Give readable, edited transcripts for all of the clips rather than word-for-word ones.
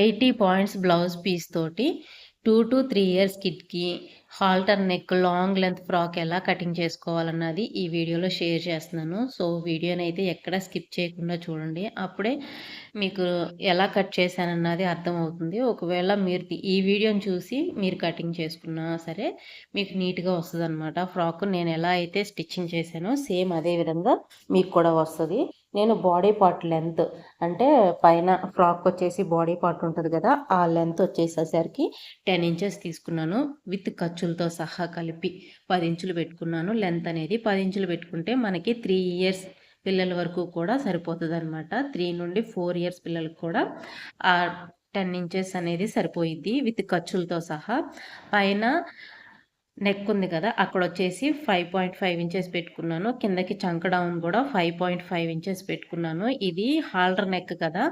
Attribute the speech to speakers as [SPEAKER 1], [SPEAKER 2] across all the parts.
[SPEAKER 1] 80 points blouse piece తోటి 2 to 3 years కిడ్కి halter neck long length frock ఎలా cutting చేసుకోవాలన్నది ఈ వీడియోలో షేర్ చేస్తున్నాను. సో వీడియోని అయితే ఎక్కడ స్కిప్ చేయకుండా చూడండి. అప్పుడే మీకు ఎలా కట్ చేశానన్నది అర్థమవుతుంది. ఒకవేళ మీరు ఈ వీడియోని చూసి మీరు కటింగ్ చేసుకున్నా సరే మీకు నీట్గా వస్తుంది అనమాట. ఫ్రాక్ నేను ఎలా అయితే స్టిచ్చింగ్ చేశానో సేమ్ అదే విధంగా మీకు కూడా వస్తుంది. నేను బాడీ పార్ట్ లెంత్ అంటే పైన ఫ్రాక్ వచ్చేసి బాడీ పార్ట్ ఉంటుంది కదా, ఆ లెంత్ వచ్చేసేసరికి 10 ఇంచెస్ తీసుకున్నాను. విత్ ఖర్చులతో సహా కలిపి 10 ఇంచులు పెట్టుకున్నాను. లెంత్ అనేది 10 ఇంచులు పెట్టుకుంటే మనకి 3 ఇయర్స్ పిల్లల వరకు కూడా సరిపోతుంది అనమాట. 3 నుండి 4 ఇయర్స్ పిల్లలకు కూడా ఆ 10 ఇంచెస్ అనేది సరిపోయిద్ది విత్ ఖర్చులతో సహా. పైన నెక్ ఉంది కదా, అక్కడ వచ్చేసి 5.5 ఇంచెస్ పెట్టుకున్నాను. కిందకి చంక డౌన్ కూడా 5.5 ఇంచెస్ పెట్టుకున్నాను. ఇది హాల్టర్ నెక్ కదా,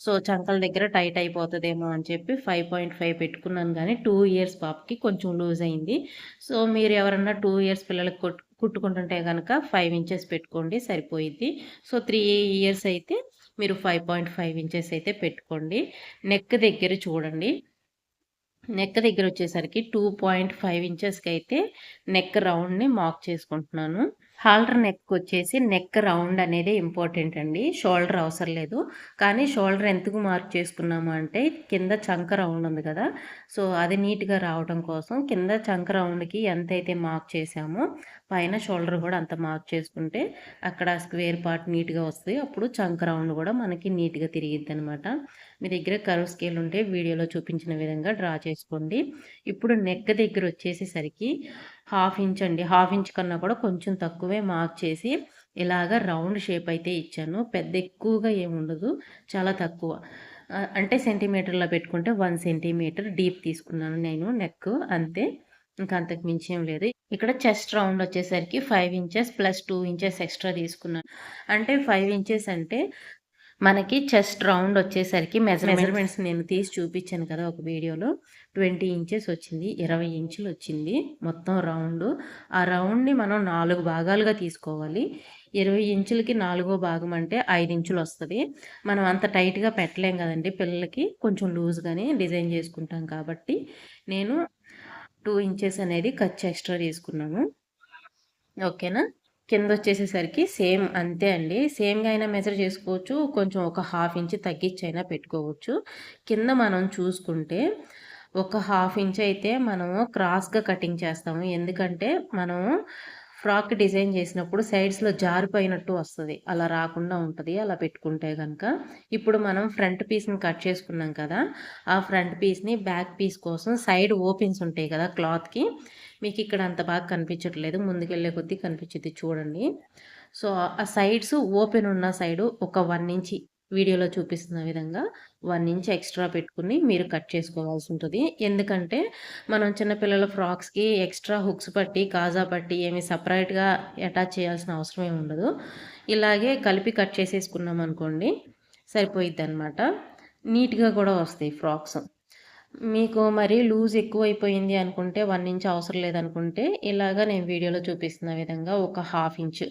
[SPEAKER 1] సో చంకల దగ్గర టైట్ అయిపోతుందేమో అని చెప్పి 5.5 పెట్టుకున్నాను. కానీ 2 ఇయర్స్ పాపకి కొంచెం లూజ్ అయింది. సో మీరు ఎవరన్నా 2 ఇయర్స్ పిల్లలకు కుట్టుకుంటుంటే కనుక 5 ఇంచెస్ పెట్టుకోండి, సరిపోయిద్ది. సో 3 ఇయర్స్ అయితే మీరు 5.5 ఇంచెస్ అయితే పెట్టుకోండి. నెక్ దగ్గర చూడండి, నెక్ దగ్గర వచ్చేసరికి 2.5 ఇంచెస్కి అయితే నెక్ రౌండ్ని మార్క్ చేసుకుంటున్నాను. హాల్టర్ నెక్ వచ్చేసి నెక్ రౌండ్ అనేది ఇంపార్టెంట్ అండి, షోల్డర్ అవసరం లేదు. కానీ షోల్డర్ ఎందుకు మార్క్ చేసుకున్నాము అంటే కింద చంక రౌండ్ ఉంది కదా, సో అది నీట్గా రావడం కోసం కింద చంక రౌండ్కి ఎంతైతే మార్క్ చేసామో పైన షోల్డర్ కూడా అంత మార్క్ చేసుకుంటే అక్కడ స్క్వేర్ పార్ట్ నీట్గా వస్తుంది. అప్పుడు చంక రౌండ్ కూడా మనకి నీట్గా తిరిగిద్ది అనమాట. మీ దగ్గర కర్వ్ స్కేల్ ఉంటే వీడియోలో చూపించిన విధంగా డ్రా చేసుకోండి. ఇప్పుడు నెక్ దగ్గర వచ్చేసేసరికి 1/2 ఇంచ్ అండి, 1/2 ఇంచ్ కన్నా కూడా కొంచెం తక్కువే మార్క్ చేసి ఇలాగ రౌండ్ షేప్ అయితే ఇచ్చాను. పెద్ద ఎక్కువగా ఏముండదు, చాలా తక్కువ. అంటే సెంటీమీటర్లో పెట్టుకుంటే 1 సెంటీమీటర్ డీప్ తీసుకున్నాను నేను నెక్, అంతే. ఇంకా అంతకు మించి ఏం లేదు. ఇక్కడ చెస్ట్ రౌండ్ వచ్చేసరికి 5 ఇంచెస్ ప్లస్ 2 ఇంచెస్ ఎక్స్ట్రా తీసుకున్నాను. అంటే 5 ఇంచెస్ అంటే మనకి చెస్ట్ రౌండ్ వచ్చేసరికి మెజర్మెంట్స్ నేను తీసి చూపించాను కదా ఒక వీడియోలో. 20 ఇంచెస్ వచ్చింది, 20 ఇంచులు వచ్చింది మొత్తం రౌండ్. ఆ రౌండ్ని మనం 4 భాగాలుగా తీసుకోవాలి. 20 ఇంచులకి 4వ భాగం అంటే 5 ఇంచులు వస్తుంది. మనం అంత టైట్గా పెట్టలేం కదండి పిల్లలకి, కొంచెం లూజ్గానే డిజైన్ చేసుకుంటాం కాబట్టి నేను 2 ఇంచెస్ అనేది ఖర్చు ఎక్స్ట్రా తీసుకున్నాను. ఓకేనా. కింద వచ్చేసేసరికి సేమ్ అంతే అండి, సేమ్గా అయినా మెజర్ చేసుకోవచ్చు, కొంచెం ఒక 1/2 ఇంచ్ తగ్గించి అయినా పెట్టుకోవచ్చు. కింద మనం చూసుకుంటే ఒక 1/2 ఇంచ్ అయితే మనము క్రాస్గా కటింగ్ చేస్తాము. ఎందుకంటే మనము ఫ్రాక్ డిజైన్ చేసినప్పుడు సైడ్స్లో జారిపోయినట్టు వస్తుంది, అలా రాకుండా ఉంటుంది అలా పెట్టుకుంటే కనుక. ఇప్పుడు మనం ఫ్రంట్ పీస్ని కట్ చేసుకున్నాం కదా, ఆ ఫ్రంట్ పీస్ని బ్యాక్ పీస్ కోసం సైడ్ ఓపెన్స్ ఉంటాయి కదా క్లాత్కి, మీకు ఇక్కడ అంత బాగా కనిపించట్లేదు, ముందుకెళ్ళే కొద్దీ కనిపించింది చూడండి. సో ఆ సైడ్స్ ఓపెన్ ఉన్న సైడు ఒక 1 ఇంచ్ వీడియోలో చూపిస్తున్న విధంగా 1 ఇంచ్ ఎక్స్ట్రా పెట్టుకుని మీరు కట్ చేసుకోవాల్సి ఉంటుంది. ఎందుకంటే మనం చిన్నపిల్లల ఫ్రాక్స్కి ఎక్స్ట్రా హుక్స్ పట్టి కాజా పట్టి ఏమి సపరేట్గా అటాచ్ చేయాల్సిన అవసరం ఏమి ఉండదు. ఇలాగే కలిపి కట్ చేసేసుకున్నాం అనుకోండి సరిపోయిద్ది అనమాట. నీట్గా కూడా వస్తాయి ఫ్రాక్స్. మీకు మరీ లూజ్ ఎక్కువైపోయింది అనుకుంటే 1 ఇంచ్ అవసరం లేదనుకుంటే ఇలాగ నేను వీడియోలో చూపిస్తున్న విధంగా ఒక 1/2 ఇంచ్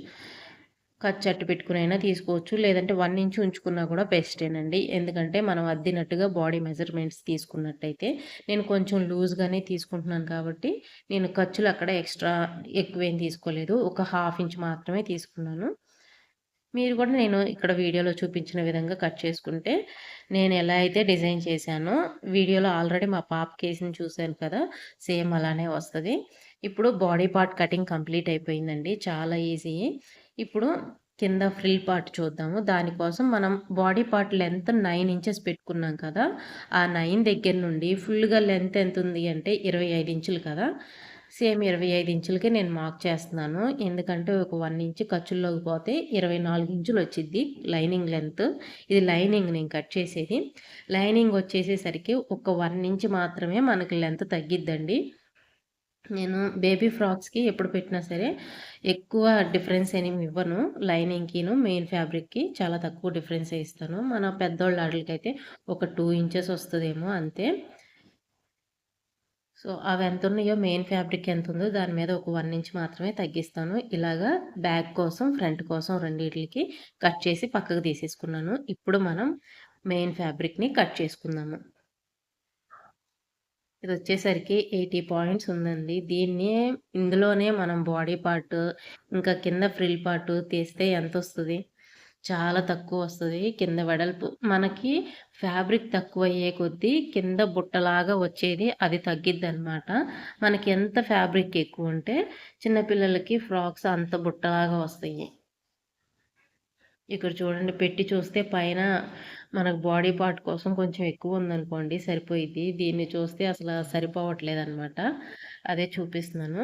[SPEAKER 1] కచ్చట్టు పెట్టుకునైనా తీసుకోవచ్చు, లేదంటే 1 ఇంచ్ ఉంచుకున్నా కూడా బెస్టేనండి. ఎందుకంటే మనం అద్దినట్టుగా బాడీ మెజర్మెంట్స్ తీసుకున్నట్టయితే నేను కొంచెం లూజ్గానే తీసుకుంటున్నాను కాబట్టి నేను ఖర్చులు అక్కడ ఎక్స్ట్రా ఎక్కువేం తీసుకోలేదు, ఒక 1/2 ఇంచ్ మాత్రమే తీసుకున్నాను. మీరు కూడా నేను ఇక్కడ వీడియోలో చూపించిన విధంగా కట్ చేసుకుంటే నేను ఎలా అయితే డిజైన్ చేశానో వీడియోలో ఆల్రెడీ మా పాప కేసుని చూశాను కదా, సేమ్ అలానే వస్తుంది. ఇప్పుడు బాడీ పార్ట్ కటింగ్ కంప్లీట్ అయిపోయిందండి, చాలా ఈజీ. ఇప్పుడు కింద ఫ్రిల్ పార్ట్ చూద్దాము. దానికోసం మనం బాడీ పార్ట్ లెంత్ 9 ఇంచెస్ పెట్టుకున్నాం కదా, ఆ 9 దగ్గర నుండి ఫుల్గా లెంత్ ఎంత ఉంది అంటే 25 ఇంచులు కదా, సేమ్ 25 ఇంచులకి నేను మార్క్ చేస్తున్నాను. ఎందుకంటే ఒక 1 ఇంచ్ ఖర్చుల్లోకి పోతే 24 ఇంచులు వచ్చిద్ది లైనింగ్ లెంత్. ఇది లైనింగ్ నేను కట్ చేసేది. లైనింగ్ వచ్చేసేసరికి ఒక 1 ఇంచ్ మాత్రమే మనకి లెంత్ తగ్గిద్దండి. నేను బేబీ ఫ్రాక్స్కి ఎప్పుడు పెట్టినా సరే ఎక్కువ డిఫరెన్స్ ఏమి ఇవ్వను, లైనింగ్కిను మెయిన్ ఫ్యాబ్రిక్కి చాలా తక్కువ డిఫరెన్స్ ఇస్తాను. మన పెద్దోళ్ళ ఆటలకైతే ఒక 2 ఇంచెస్ వస్తుందేమో అంతే. సో అవి ఎంత ఉన్నాయో మెయిన్ ఫ్యాబ్రిక్ ఎంత ఉందో దాని మీద ఒక 1 ఇంచ్ మాత్రమే తగ్గిస్తాను. ఇలాగా బ్యాక్ కోసం ఫ్రంట్ కోసం రెండింటికి కట్ చేసి పక్కకు తీసేసుకున్నాను. ఇప్పుడు మనం మెయిన్ ఫ్యాబ్రిక్ని కట్ చేసుకుందాము. ఇదొచ్చేసరికి 80 పాయింట్స్ ఉందండి. ఇందులోనే మనం బాడీ పార్ట్, ఇంకా కింద ఫ్రిల్ పార్ట్ తీస్తే ఎంతొస్తది? చాలా తక్కువొస్తది. కింద వెడల్పు మనకి ఫ్యాబ్రిక్ తక్కువయ్యే కొద్దీ కింద బుట్టలాగా వచ్చేది అది తగ్గిద్దనమాట. మనకి ఎంత ఫ్యాబ్రిక్ ఎక్కువుంటే చిన్న పిల్లలకి ఫ్రాక్స్ అంత బుట్టలాగా వస్తాయి. ఇక్కడ చూడండి పెట్టి చూస్తే పైన మనకు బాడీ పార్ట్ కోసం కొంచెం ఎక్కువ ఉందనుకోండి సరిపోయిద్ది. దీన్ని చూస్తే అసలు సరిపోవట్లేదనమాట. అదే చూపిస్తున్నాను.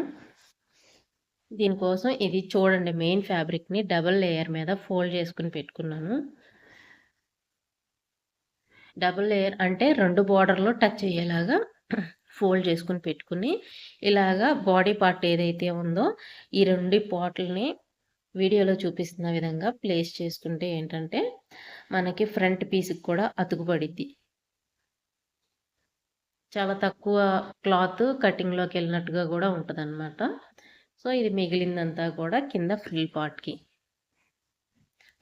[SPEAKER 1] దీనికోసం ఇది చూడండి మెయిన్ ఫ్యాబ్రిక్‌ని డబుల్ లేయర్ మీద ఫోల్డ్ చేసుకొని పెట్టుకున్నాను. డబుల్ లేయర్ అంటే 2 బోర్డర్‌లో టచ్ అయ్యేలాగా ఫోల్డ్ చేసుకొని పెట్టుకుని, ఇలాగా బాడీ పార్ట్ ఏదైతే ఉందో ఈ 2 పార్ట్‌లని వీడియోలో చూపిస్తున్న విధంగా ప్లేస్ చేసుకుంటే ఏంటంటే, మనకి ఫ్రంట్ పీస్‌కి కూడా అతుకుపడిద్ది. చాలా తక్కువ క్లాత్ కటింగ్‌లోకెళ్ళినట్టుగా గూడా ఉంటదనమాట. సో, ఇది మిగిలిందంతా కూడా కింద ఫ్రిల్ పార్ట్‌కి.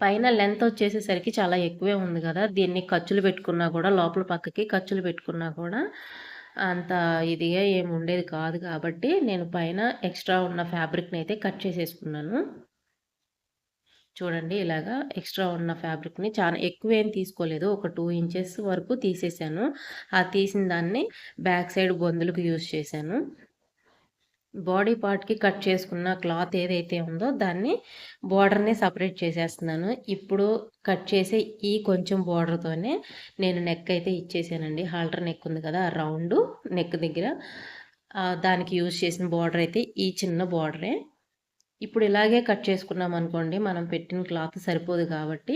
[SPEAKER 1] పైన లెంత్ వచ్చేసేసరికి చాలా ఎక్కువే ఉంది గదా! దీన్ని ఖర్చులు పెట్టుకున్నా గూడా లోపల పక్కకి ఖర్చులు పెట్టుకున్నా కూడా అంత ఇదిగా ఏమి ఉండేది కాదు కాబట్టి, నేను పైన ఎక్స్‌ట్రా ఉన్న ఫ్యాబ్రిక్‌నయితే కట్ చేసేసుకున్నాను. చూడండి ఇలాగా ఎక్స్‌ట్రా ఉన్న ఫ్యాబ్రిక్‌ని చాలా ఎక్కువేం తీసుకోలేదు. ఒక 2 ఇంచెస్ వరకు తీసేసాను. ఆ తీసిన దాన్ని బ్యాక్ సైడ్ బొందులకు యూజ్ చేశాను. బాడీ పార్ట్‌కి కట్ చేసుకున్న క్లాత్ ఏదైతే ఉందో దాన్ని బోర్డర్‌ని సెపరేట్ చేసేస్తున్నాను. ఇప్పుడు కట్ చేసే ఈ కొంచెం బోర్డర్‌తోనే నేను నెక్ అయితే ఇచ్చేసానండి. హాల్టర్ నెక్ ఉంది కదా! ఆ రౌండు నెక్ దగ్గర దానికి యూజ్ చేసిన బోర్డర్ అయితే ఈ చిన్న బోర్డరే. ఇప్పుడు ఇలాగే కట్ చేసుకున్నామనుకోండి, మనం పెట్టిన క్లాత్ సరిపోదు కాబట్టి,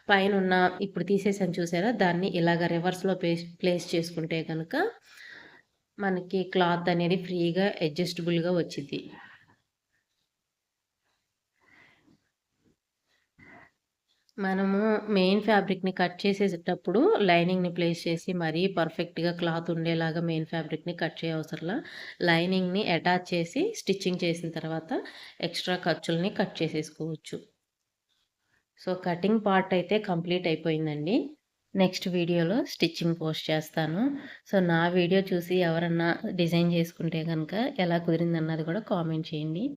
[SPEAKER 1] పైనున్న ఇప్పుడు తీసేసాను చూసారా? దాన్ని ఇలాగ రివర్స్‌లో ప్లేస్ చేసుకుంటే గనక, మనకి క్లాత్ అనేది ఫ్రీగా అడ్జస్టబుల్‌గా వచ్చిద్ది. మనము మెయిన్ ఫ్యాబ్రిక్‌ని కట్ చేసేటప్పుడు లైనింగ్‌ని ప్లేస్ చేసి మరీ పర్ఫెక్ట్‌గా క్లాత్ ఉండేలాగా మెయిన్ ఫ్యాబ్రిక్‌ని కట్ చేయవసరంలా. లైనింగ్‌ని అటాచ్ చేసి స్టిచ్చింగ్ చేసిన తర్వాత ఎక్స్‌ట్రా ఖర్చుల్ని కట్ చేసేసుకోవచ్చు. సో, కటింగ్ పార్ట్ అయితే కంప్లీట్ అయిపోయిందండి. నెక్స్ట్ వీడియోలో స్టిచ్చింగ్ పోస్ట్ చేస్తాను. సో, నా వీడియో చూసి ఎవరన్నా డిజైన్ చేసుకుంటే గనక ఎలా కుదిరిందన్నది కూడా కామెంట్ చేయండి.